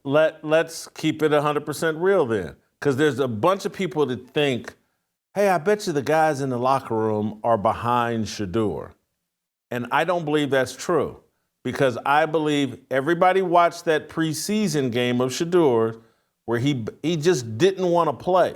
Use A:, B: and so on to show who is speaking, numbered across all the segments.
A: let's keep it 100% real then, because there's a bunch of people that think, hey, I bet you the guys in the locker room are behind Shedeur. And I don't believe that's true, because I believe everybody watched that preseason game of Shedeur where he just didn't want to play.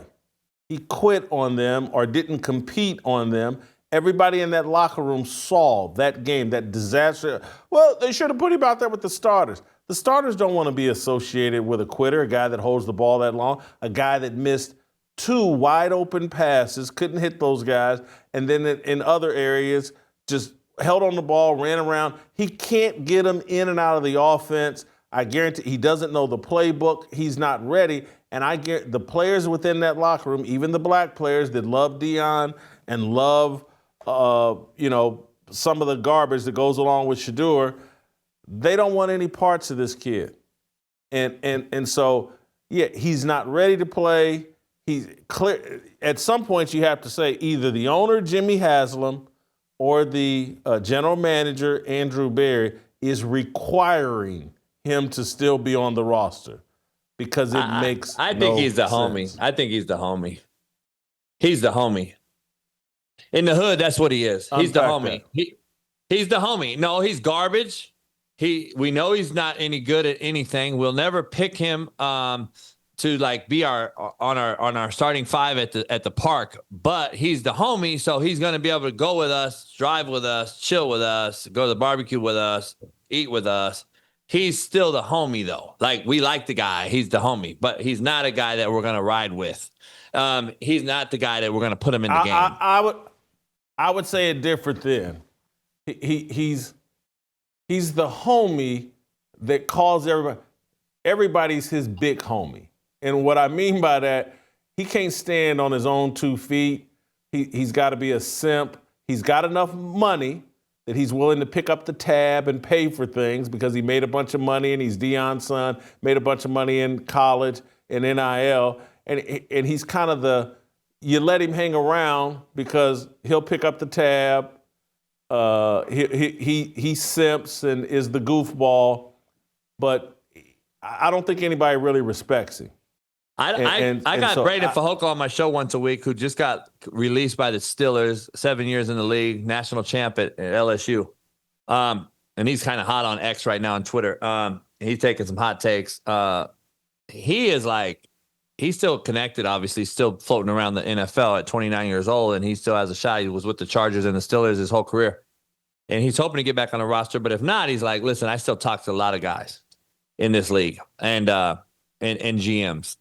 A: He quit on them or didn't compete on them. Everybody in that locker room saw that game, that disaster. Well, they should have put him out there with the starters. The starters don't want to be associated with a quitter, a guy that holds the ball that long, a guy that missed 2 wide open passes, couldn't hit those guys, and then in other areas just held on the ball, ran around. He can't get them in and out of the offense. I guarantee he doesn't know the playbook. He's not ready. And I guarantee the players within that locker room, even the black players that love Deion and love, some of the garbage that goes along with Shedeur, they don't want any parts of this kid. And so, yeah, he's not ready to play. He's clear. At some point, you have to say either the owner, Jimmy Haslam, or the general manager, Andrew Berry, is requiring him to still be on the roster, because it makes
B: I think he's the
A: sense.
B: homie. I think he's the homie. He's the homie. In the hood, that's what he is. He's the homie. He's the homie. No, he's garbage. We know he's not any good at anything. We'll never pick him to like be on our starting 5 at the park. But he's the homie, so he's going to be able to go with us, drive with us, chill with us, go to the barbecue with us, eat with us. He's still the homie, though. Like, we like the guy. He's the homie. But he's not a guy that we're going to ride with. He's not the guy that we're going to put him in the game.
A: I would say it different then. He's the homie that calls everybody's his big homie. And what I mean by that, he can't stand on his own 2 feet. He's got to be a simp. He's got enough money that he's willing to pick up the tab and pay for things because he made a bunch of money and he's Deion's son, made a bunch of money in college and NIL. And he's kind of you let him hang around because he'll pick up the tab. He simps and is the goofball, but I don't think anybody really respects him.
B: I got Braden Fajoko on my show once a week, who just got released by the Steelers, 7 years in the league, national champ at LSU. And he's kind of hot on X right now on Twitter. He's taking some hot takes. He's still connected, obviously, still floating around the NFL at 29 years old, and he still has a shot. He was with the Chargers and the Steelers his whole career. And he's hoping to get back on the roster, but if not, he's like, listen, I still talk to a lot of guys in this league and GMs.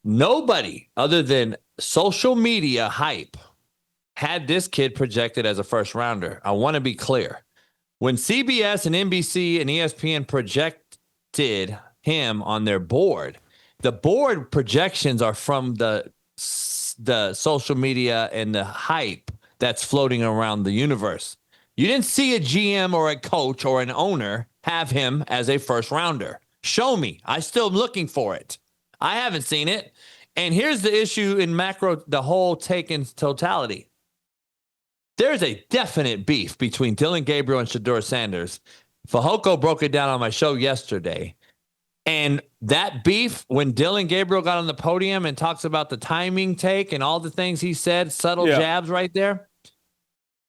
B: Nobody other than social media hype had this kid projected as a first rounder. I want to be clear. When CBS and NBC and ESPN projected him on their board, the board projections are from the social media and the hype that's floating around the universe. You didn't see a GM or a coach or an owner have him as a first rounder. Show me. I'm still looking for it. I haven't seen it. And here's the issue in macro, the whole take in totality. There's a definite beef between Dillon Gabriel and Shedeur Sanders. Fajoko broke it down on my show yesterday. And that beef, when Dillon Gabriel got on the podium and talks about the timing take and all the things he said, subtle jabs right there,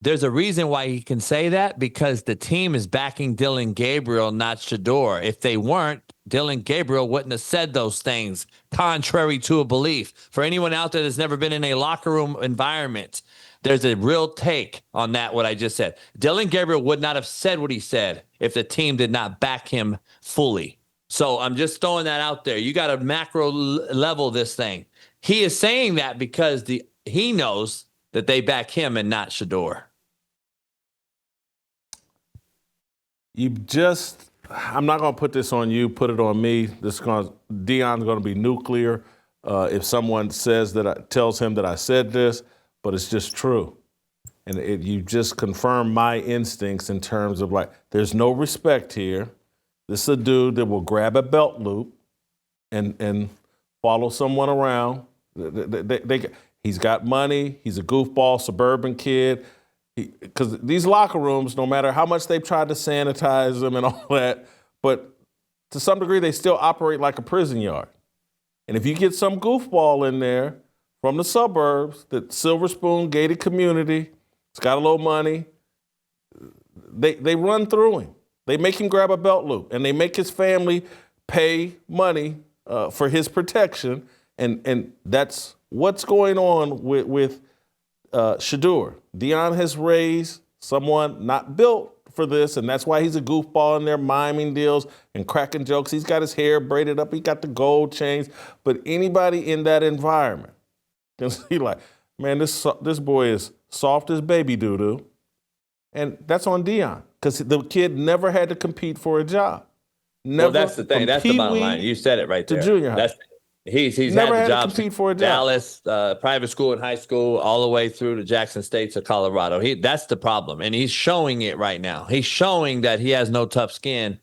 B: there's a reason why he can say that, because the team is backing Dillon Gabriel, not Shedeur. If they weren't, Dillon Gabriel wouldn't have said those things, contrary to a belief. For anyone out there that's never been in a locker room environment, there's a real take on that, what I just said. Dillon Gabriel would not have said what he said if the team did not back him fully. So I'm just throwing that out there. You got to macro level this thing. He is saying that because he knows that they back him and not Shedeur.
A: I'm not going to put this on you, put it on me. Deion's going to be nuclear if someone tells him that I said this, but it's just true. And you just confirm my instincts in terms of there's no respect here. This is a dude that will grab a belt loop and follow someone around. He's got money. He's a goofball, suburban kid. Because these locker rooms, no matter how much they've tried to sanitize them and all that, but to some degree, they still operate like a prison yard. And if you get some goofball in there from the suburbs, the Silver Spoon gated community, it's got a little money, they run through him. They make him grab a belt loop, and they make his family pay money for his protection, and that's what's going on with Shedeur. Deion has raised someone not built for this, and that's why he's a goofball in there miming deals and cracking jokes. He's got his hair braided up. He got the gold chains. But anybody in that environment can see like, man, this boy is soft as baby doo-doo. And that's on Deion because the kid never had to compete for a job. Never.
B: Well, that's the thing. That's the bottom line. You said it right there.
A: To junior high.
B: He's
A: never
B: had the
A: had
B: job
A: to compete for a job.
B: Dallas, private school and high school, all the way through to Jackson State to Colorado. That's the problem, and he's showing it right now. He's showing that he has no tough skin,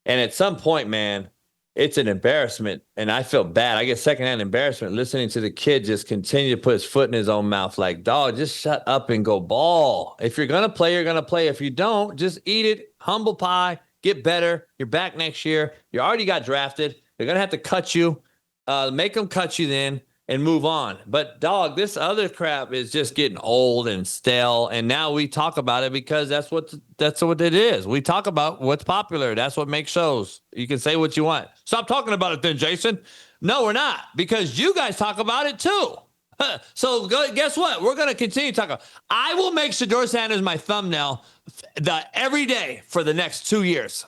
B: and at some point, man, it's an embarrassment, and I feel bad. I get secondhand embarrassment listening to the kid just continue to put his foot in his own mouth like, dog, just shut up and go ball. If you're going to play, you're going to play. If you don't, just eat it, humble pie, get better. You're back next year. You already got drafted. They're going to have to cut you. Make them cut you then and move on. But, dog, this other crap is just getting old and stale, and now we talk about it because that's what it is. We talk about what's popular. That's what makes shows. You can say what you want. Stop talking about it then, Jason. No, we're not, because you guys talk about it too. So guess what? We're going to continue talking. I will make Shedeur Sanders my thumbnail every day for the next 2 years.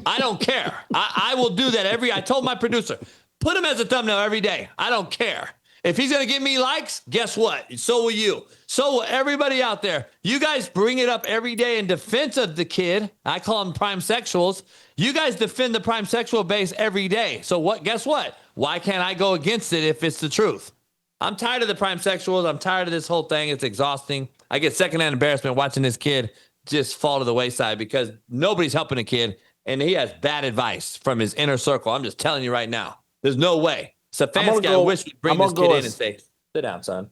B: I don't care. I will do that I told my producer, put him as a thumbnail every day. I don't care. If he's going to get me likes, guess what? So will you. So will everybody out there. You guys bring it up every day in defense of the kid. I call them prime sexuals. You guys defend the prime sexual base every day. So guess what? Why can't I go against it if it's the truth? I'm tired of the prime sexuals. I'm tired of this whole thing. It's exhausting. I get secondhand embarrassment watching this kid just fall to the wayside because nobody's helping the kid. And he has bad advice from his inner circle. I'm just telling you right now. There's no way. Stefanski, I wish we'd bring this kid in and say, sit down, son.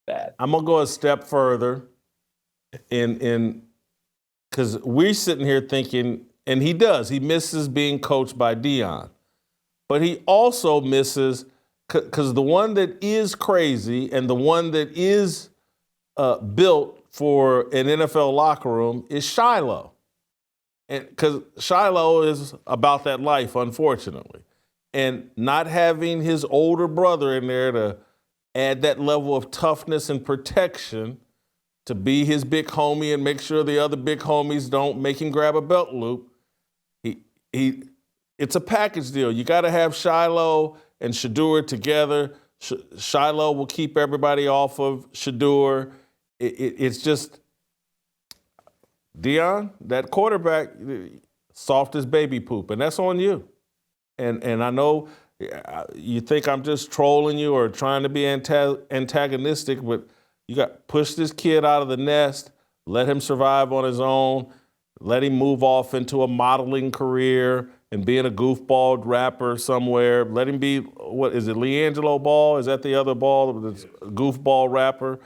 B: Bad.
A: I'm going to go a step further in because we're sitting here thinking, and he does, he misses being coached by Deion. But he also misses, because the one that is crazy and the one that is built for an NFL locker room is Shiloh. Because Shiloh is about that life, unfortunately. And not having his older brother in there to add that level of toughness and protection to be his big homie and make sure the other big homies don't make him grab a belt loop, it's a package deal. You got to have Shiloh and Shedeur together. Shiloh will keep everybody off of Shedeur. It's just... Deion, that quarterback, soft as baby poop, and that's on you. And I know you think I'm just trolling you or trying to be antagonistic, but you got push this kid out of the nest, let him survive on his own, let him move off into a modeling career and being a goofball rapper somewhere. Let him be, what is it, LiAngelo Ball? Is that the other ball, that's a goofball rapper?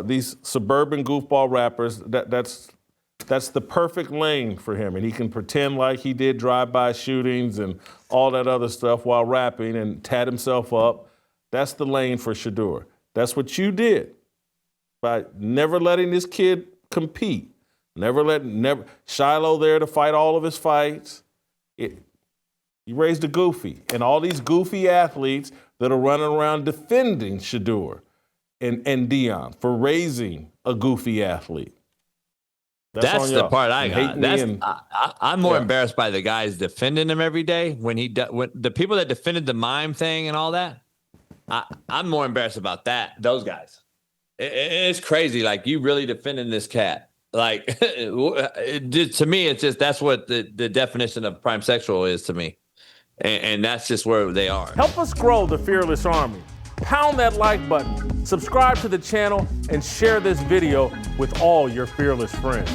A: These suburban goofball rappers, that's the perfect lane for him. And he can pretend like he did drive-by shootings and all that other stuff while rapping and tat himself up. That's the lane for Shedeur. That's what you did by never letting this kid compete. Never Shiloh there to fight all of his fights. You raised a goofy. And all these goofy athletes that are running around defending Shedeur and Deion for raising a goofy athlete.
B: That's the part I got. I'm more embarrassed by the guys defending him every day when the people that defended the mime thing and all that. I'm more embarrassed about those guys. It's crazy. Like, you really defending this cat. Like, to me, it's just that's what the definition of prime sexual is to me, and that's just where they are.
A: Help us grow the Fearless Army. Pound that like button, subscribe to the channel, and share this video with all your fearless friends.